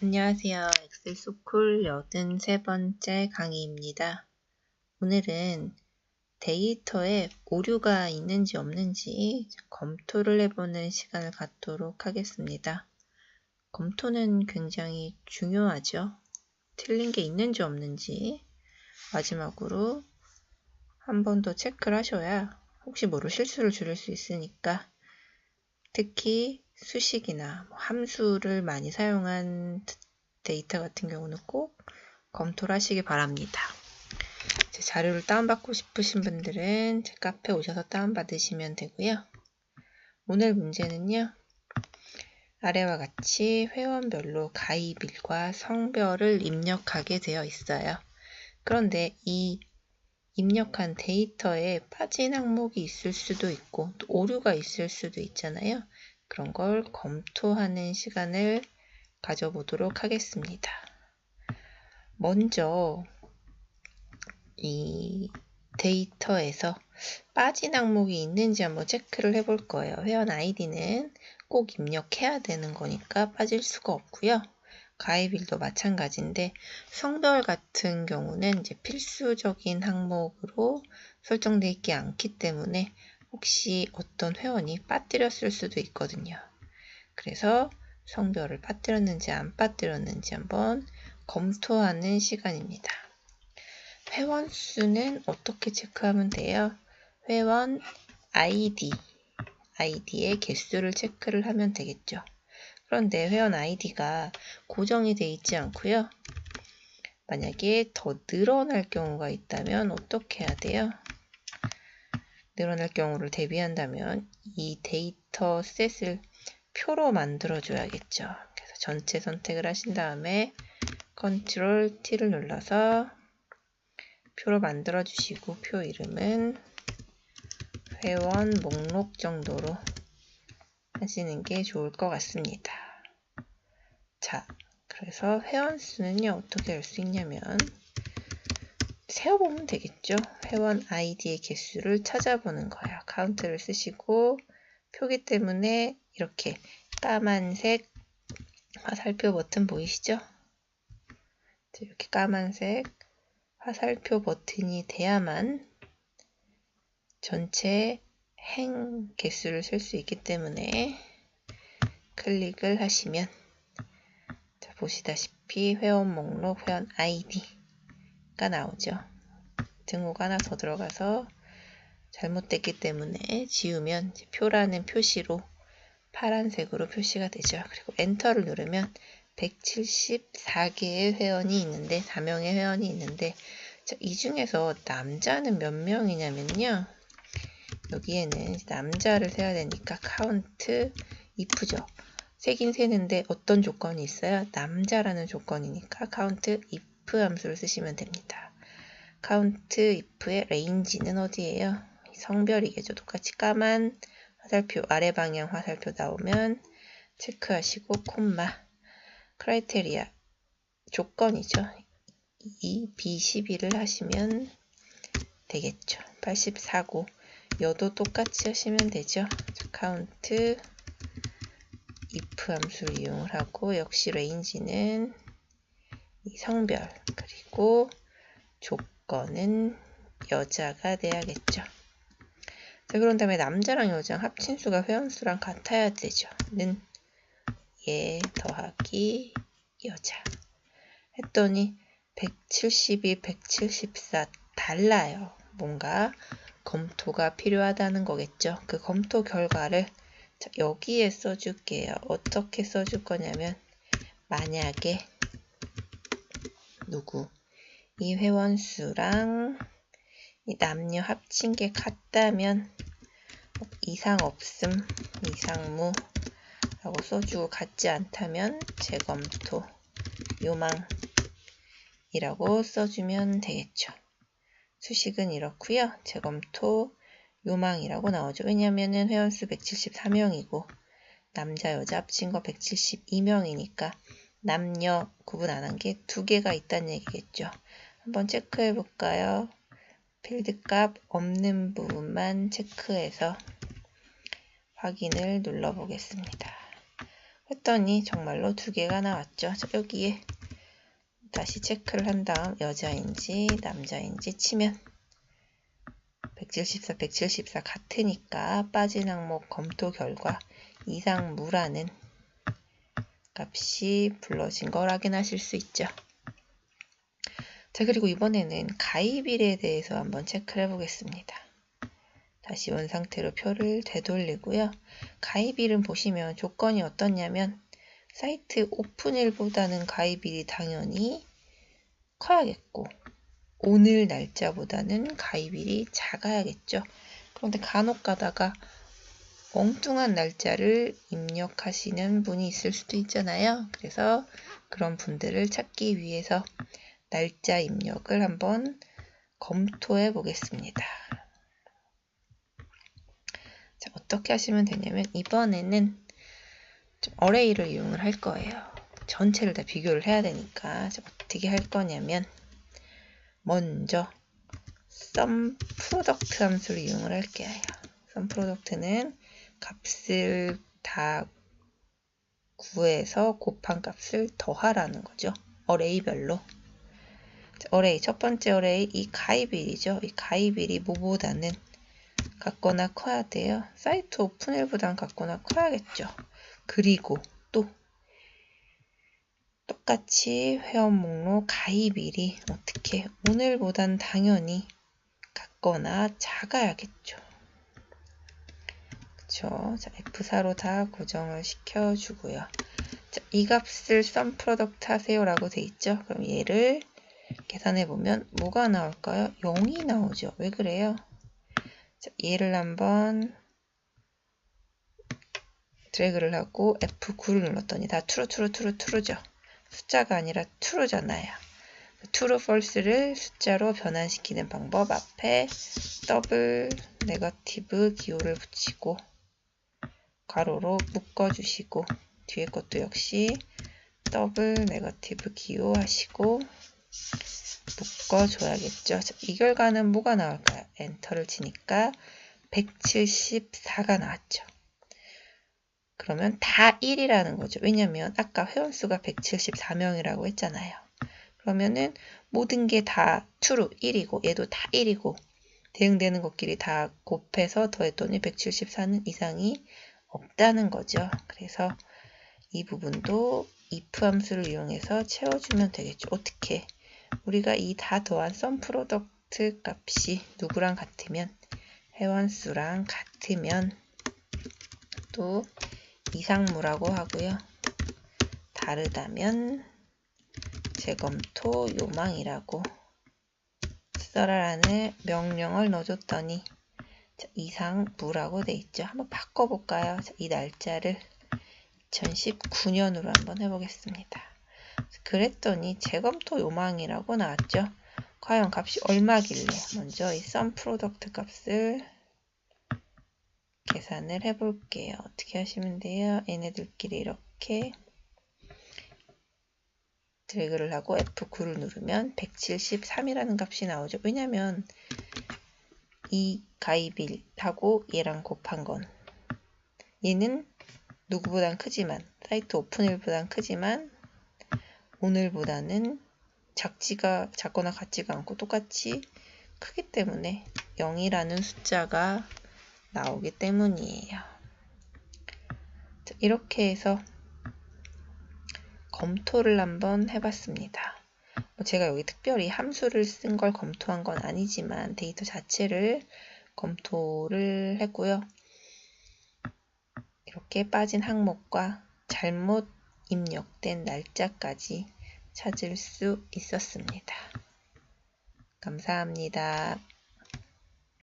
안녕하세요. 엑셀스쿨 83번째 강의입니다. 오늘은 데이터에 오류가 있는지 없는지 검토를 해보는 시간을 갖도록 하겠습니다. 검토는 굉장히 중요하죠. 틀린 게 있는지 없는지 마지막으로 한 번 더 체크를 하셔야 혹시 모를 실수를 줄일 수 있으니까 특히 수식이나 함수를 많이 사용한 데이터 같은 경우는 꼭 검토를 하시기 바랍니다. 제 자료를 다운받고 싶으신 분들은 제 카페에 오셔서 다운받으시면 되고요. 오늘 문제는요. 아래와 같이 회원별로 가입일과 성별을 입력하게 되어 있어요. 그런데 이 입력한 데이터에 빠진 항목이 있을 수도 있고 또 오류가 있을 수도 있잖아요. 그런 걸 검토하는 시간을 가져보도록 하겠습니다. 먼저 이 데이터에서 빠진 항목이 있는지 한번 체크를 해볼 거예요. 회원 아이디는 꼭 입력해야 되는 거니까 빠질 수가 없고요. 가입일도 마찬가지인데 성별 같은 경우는 이제 필수적인 항목으로 설정되어 있지 않기 때문에 혹시 어떤 회원이 빠뜨렸을 수도 있거든요. 그래서 성별을 빠뜨렸는지 안 빠뜨렸는지 한번 검토하는 시간입니다. 회원 수는 어떻게 체크하면 돼요? 회원 아이디의 개수를 체크를 하면 되겠죠. 그런데 회원 아이디가 고정이 되어 있지 않고요. 만약에 더 늘어날 경우가 있다면 어떻게 해야 돼요? 늘어날 경우를 대비한다면 이 데이터 셋을 표로 만들어 줘야겠죠. 그래서 전체 선택을 하신 다음에 컨트롤 T를 눌러서 표로 만들어 주시고 표 이름은 회원 목록 정도로 하시는 게 좋을 것 같습니다. 자, 그래서 회원 수는요, 어떻게 할 수 있냐면 세어보면 되겠죠. 회원 아이디의 개수를 찾아보는 거예요. 카운트를 쓰시고 표기 때문에 이렇게 까만색 화살표 버튼 보이시죠? 이렇게 까만색 화살표 버튼이 돼야만 전체 행 개수를 쓸 수 있기 때문에 클릭을 하시면 자, 보시다시피 회원 목록, 회원 아이디가 나오죠. 등호가 하나 더 들어가서 잘못됐기 때문에 지우면 표라는 표시로 파란색으로 표시가 되죠. 그리고 엔터를 누르면 174개의 회원이 있는데 4명의 회원이 있는데 자, 이 중에서 남자는 몇 명이냐면요. 여기에는 남자를 세야 되니까 카운트 if죠. 세긴 세는데 어떤 조건이 있어요? 남자라는 조건이니까 카운트 if 함수를 쓰시면 됩니다. 카운트 if의 레인지는 어디예요? 성별이겠죠. 똑같이 까만 화살표, 아래 방향 화살표 나오면 체크하시고 콤마 크라이테리아 조건이죠. 이 B12를 하시면 되겠죠. 84고 여도 똑같이 하시면 되죠. 자, 카운트 if 함수를 이용을 하고 역시 레인지는 이 성별 그리고 조건은 여자가 돼야겠죠. 자, 그런 다음에 남자랑 여자랑 합친 수가 회원수랑 같아야 되죠. 는 얘 더하기 여자 했더니 172, 174 달라요. 뭔가 검토가 필요하다는 거겠죠. 그 검토 결과를 자, 여기에 써줄게요. 어떻게 써줄 거냐면 만약에 이 회원수랑 이 남녀 합친 게 같다면 이상 없음, 이상무 라고 써주고 같지 않다면 재검토, 요망이라고 써주면 되겠죠. 수식은 이렇고요. 재검토, 요망이라고 나오죠. 왜냐하면 회원수 174명이고 남자, 여자 합친 거 172명이니까 남녀 구분 안 한 게 2개가 있다는 얘기겠죠. 한번 체크해 볼까요? 필드 값 없는 부분만 체크해서 확인을 눌러 보겠습니다. 했더니 정말로 2개가 나왔죠. 여기에 다시 체크를 한 다음 여자인지 남자인지 치면 174, 174 같으니까 빠진 항목 검토 결과 이상무라는 값이 불러진 걸 확인하실 수 있죠. 자, 그리고 이번에는 가입일에 대해서 한번 체크를 해보겠습니다. 다시 원상태로 표를 되돌리고요. 가입일은 보시면 조건이 어떻냐면 사이트 오픈일보다는 가입일이 당연히 커야겠고 오늘 날짜보다는 가입일이 작아야겠죠. 그런데 간혹 가다가 엉뚱한 날짜를 입력하시는 분이 있을 수도 있잖아요. 그래서 그런 분들을 찾기 위해서 날짜 입력을 한번 검토해 보겠습니다. 자, 어떻게 하시면 되냐면 이번에는 좀 어레이를 이용을 할 거예요. 전체를 다 비교를 해야 되니까 어떻게 할 거냐면 먼저 SUMPRODUCT 함수를 이용을 할게요. SUMPRODUCT는 값을 다 구해서 곱한 값을 더하라는 거죠. 어레이별로. 어레이, 첫 번째 어레이 이 가입일이죠. 이 가입일이 뭐보다는 같거나 커야 돼요. 사이트 오픈일보단 같거나 커야겠죠. 그리고 또 똑같이 회원 목록 가입일이 어떻게 오늘보단 당연히 같거나 작아야겠죠. 그쵸? 자, F4로 다 고정을 시켜주고요. 자, 이 값을 SUMPRODUCT 하세요 라고 돼 있죠. 그럼 얘를 계산해보면 뭐가 나올까요? 0이 나오죠. 왜 그래요? 자, 얘를 한번 드래그를 하고 F9를 눌렀더니 다 true죠. 숫자가 아니라 true잖아요. true, false를 숫자로 변환시키는 방법 앞에 더블 네거티브 기호를 붙이고 괄호로 묶어주시고 뒤에 것도 역시 더블 네거티브 기호 하시고 묶어줘야겠죠. 이 결과는 뭐가 나올까요? 엔터를 치니까 174가 나왔죠. 그러면 다 1이라는 거죠. 왜냐면 아까 회원수가 174명이라고 했잖아요. 그러면은 모든 게 다 true 1이고 얘도 다 1이고 대응되는 것끼리 다 곱해서 더했더니 174는 이상이 없다는 거죠. 그래서 이 부분도 if 함수를 이용해서 채워주면 되겠죠. 어떻게? 우리가 이 다 더한 SUMPRODUCT 값이 누구랑 같으면 회원수랑 같으면 또 이상무라고 하고요. 다르다면 재검토 요망이라고 써라 라는 명령을 넣어줬더니 이상무라고 돼 있죠. 한번 바꿔볼까요? 이 날짜를 2019년으로 한번 해보겠습니다. 그랬더니 재검토 요망이라고 나왔죠. 과연 값이 얼마길래 먼저 이 SUMPRODUCT 값을 계산을 해볼게요. 어떻게 하시면 돼요? 얘네들끼리 이렇게 드래그를 하고 F9를 누르면 173이라는 값이 나오죠. 왜냐면 이 가입일하고 얘랑 곱한 건 얘는 누구보단 크지만 사이트 오픈일보단 크지만 오늘보다는 작거나 같지가 않고 똑같이 크기 때문에 0이라는 숫자가 나오기 때문이에요. 이렇게 해서 검토를 한번 해봤습니다. 제가 여기 특별히 함수를 쓴 걸 검토한 건 아니지만 데이터 자체를 검토를 했고요. 이렇게 빠진 항목과 잘못 입력된 날짜까지 찾을 수 있었습니다. 감사합니다.